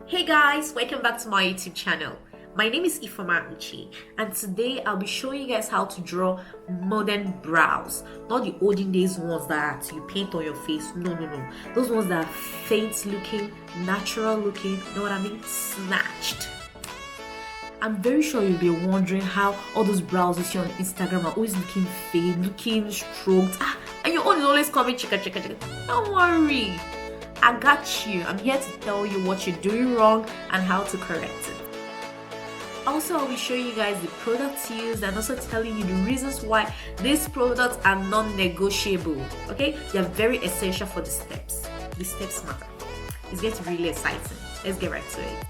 Hey guys, welcome back to my YouTube channel. My name is Ferrarucci and today I'll be showing you guys how to draw modern brows. Not the olden days ones that you paint on your face. No. Those ones that are faint looking, natural looking, you know what I mean? Snatched. I'm very sure you'll be wondering how all those brows you see on Instagram are always looking fake, looking stroked. And your own is always coming chicka. Don't worry. I got you. I'm here to tell you what you're doing wrong and how to correct it. Also, I'll be showing you guys the products used and also telling you the reasons why these products are non-negotiable. Okay? They're very essential for the steps. The steps matter. It's getting really exciting. Let's get right to it.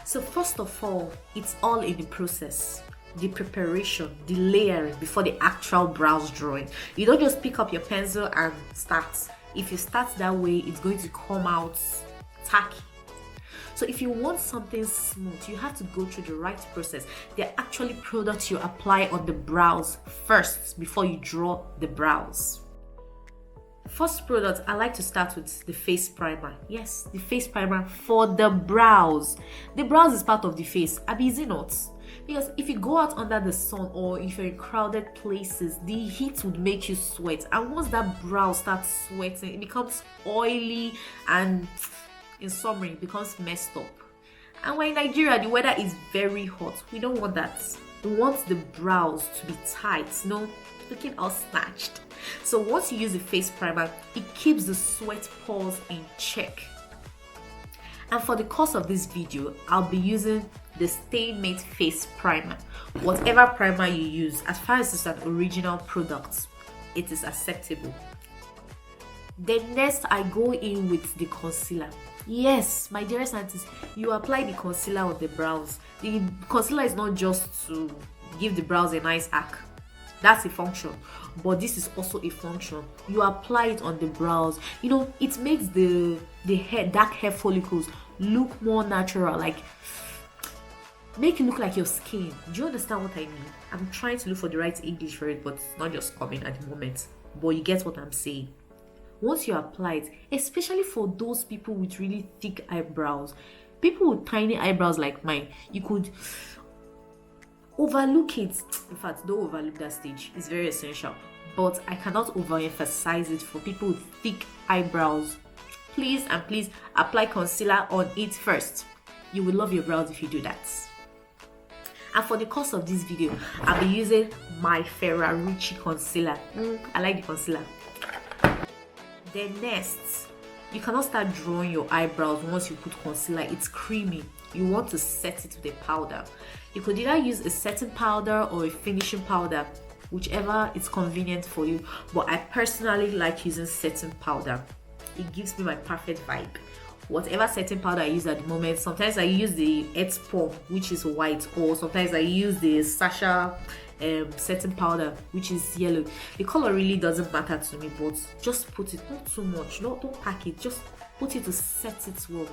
So first of all, it's all in the process. The preparation, the layering before the actual brows drawing. You don't just pick up your pencil and start. If you start that way, it's going to come out tacky. So if you want something smooth, you have to go through the right process. They're actually products you apply on the brows first before you draw the brows. First product, I like to start with the face primer. Yes, the face primer for the brows. The brows is part of the face. Is it not? Because if you go out under the sun or if you're in crowded places, the heat would make you sweat. And once that brow starts sweating, it becomes oily and in summer it becomes messed up. And when in Nigeria, the weather is very hot. We don't want that. We want the brows to be tight, looking all snatched. So once you use the face primer, it keeps the sweat pores in check. And for the course of this video, I'll be using the Stain Mate Face Primer. Whatever primer you use, as far as it's an original product, it is acceptable. Then next, I go in with the concealer. Yes, my dearest aunties, you apply the concealer on the brows. The concealer is not just to give the brows a nice arc. That's a function, but this is also a function. You apply it on the brows. It makes the dark hair follicles look more natural, like make it look like your skin. Do you understand what I mean? I'm trying to look for the right English for it, but it's not just coming at the moment. But you get what I'm saying. Once you apply it, especially for those people with really thick eyebrows, people with tiny eyebrows like mine, you could overlook it. In fact, don't overlook that stage. It's very essential. But I cannot overemphasize it for people with thick eyebrows. Please apply concealer on it first. You will love your brows if you do that. And for the course of this video, I'll be using my Ferrarucci concealer. I like the concealer. Then next, you cannot start drawing your eyebrows once you put concealer. It's creamy. You want to set it with a powder. You could either use a setting powder or a finishing powder, whichever is convenient for you. But I personally like using setting powder. It gives me my perfect vibe. Whatever setting powder I use at the moment, sometimes I use the Airspun, which is white, or sometimes I use the Sasha setting powder, which is yellow. The color really doesn't matter to me, but just put it, not too much, don't pack it, just put it to set it well.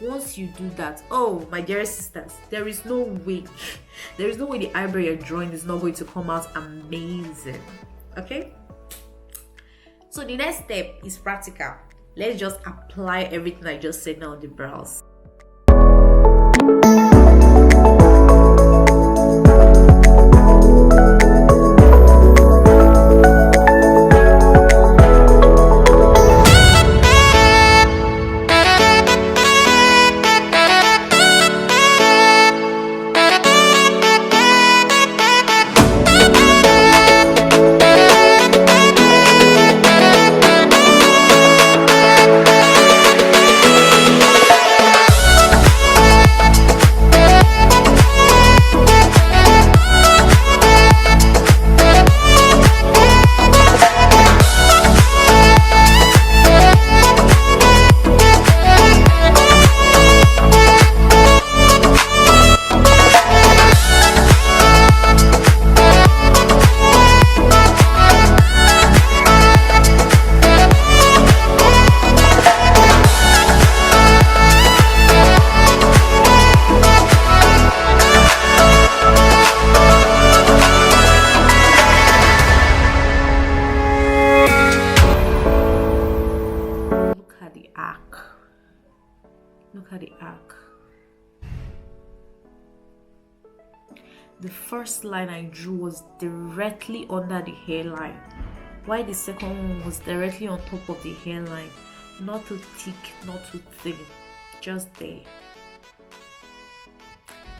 Once you do that, oh my dearest sisters, there is no way the eyebrow you're drawing is not going to come out amazing. Okay, so the next step is practical. Let's just apply everything I just said now on the brows. first line I drew was directly under the hairline, while the second one was directly on top of the hairline. Not too thick, not too thin, just there.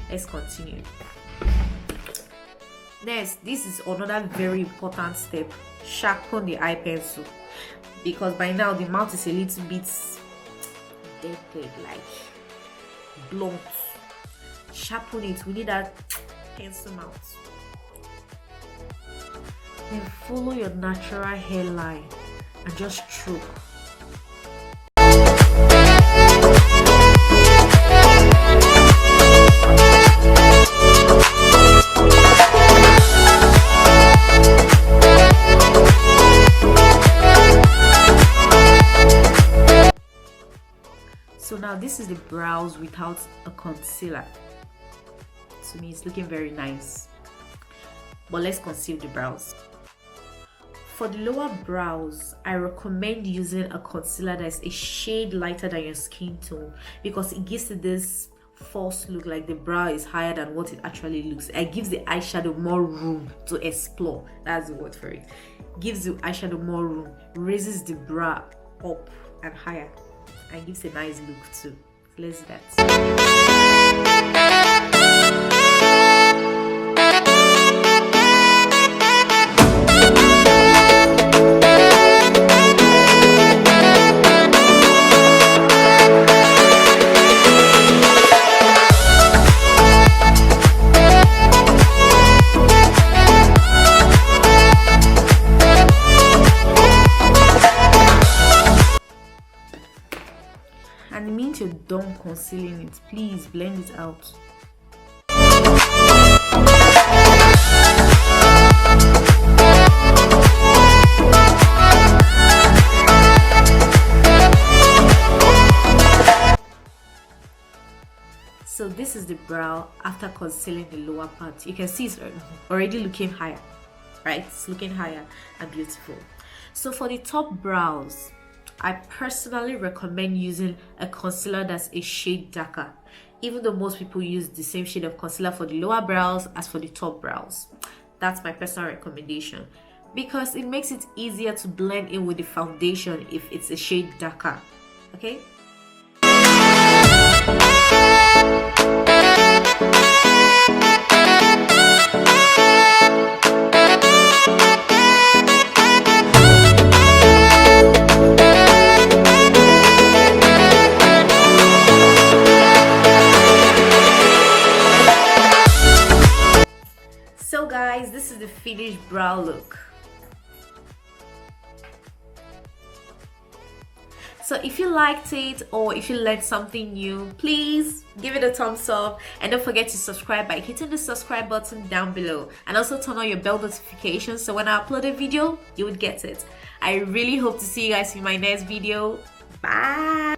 Let's continue. Next, this is another very important step. Sharpen the eye pencil, because by now the mouth is a little bit dented, like blunt. Sharpen it. We need that pencil mouth. Then follow your natural hairline and just stroke. So now this is the brows without a concealer. To me, it's looking very nice. But let's conceal the brows. For the lower brows, I recommend using a concealer that's a shade lighter than your skin tone, because it gives it this false look like the brow is higher than what it actually looks. It gives the eyeshadow more room to explore. That's the word for it. Gives the eyeshadow more room, raises the brow up and higher, and gives a nice look too. Let's do that. And the minute you're done concealing it, please blend it out. So this is the brow after concealing the lower part. You can see it's already looking higher, right? It's looking higher and beautiful. So for the top brows, I personally recommend using a concealer that's a shade darker, even though most people use the same shade of concealer for the lower brows as for the top brows. That's my personal recommendation, because it makes it easier to blend in with the foundation if it's a shade darker. Okay? So guys, this is the finished brow look. So if you liked it or if you learned something new, please give it a thumbs up, and don't forget to subscribe by hitting the subscribe button down below, and also turn on your bell notifications so when I upload a video you would get it. I really hope to see you guys in my next video. Bye.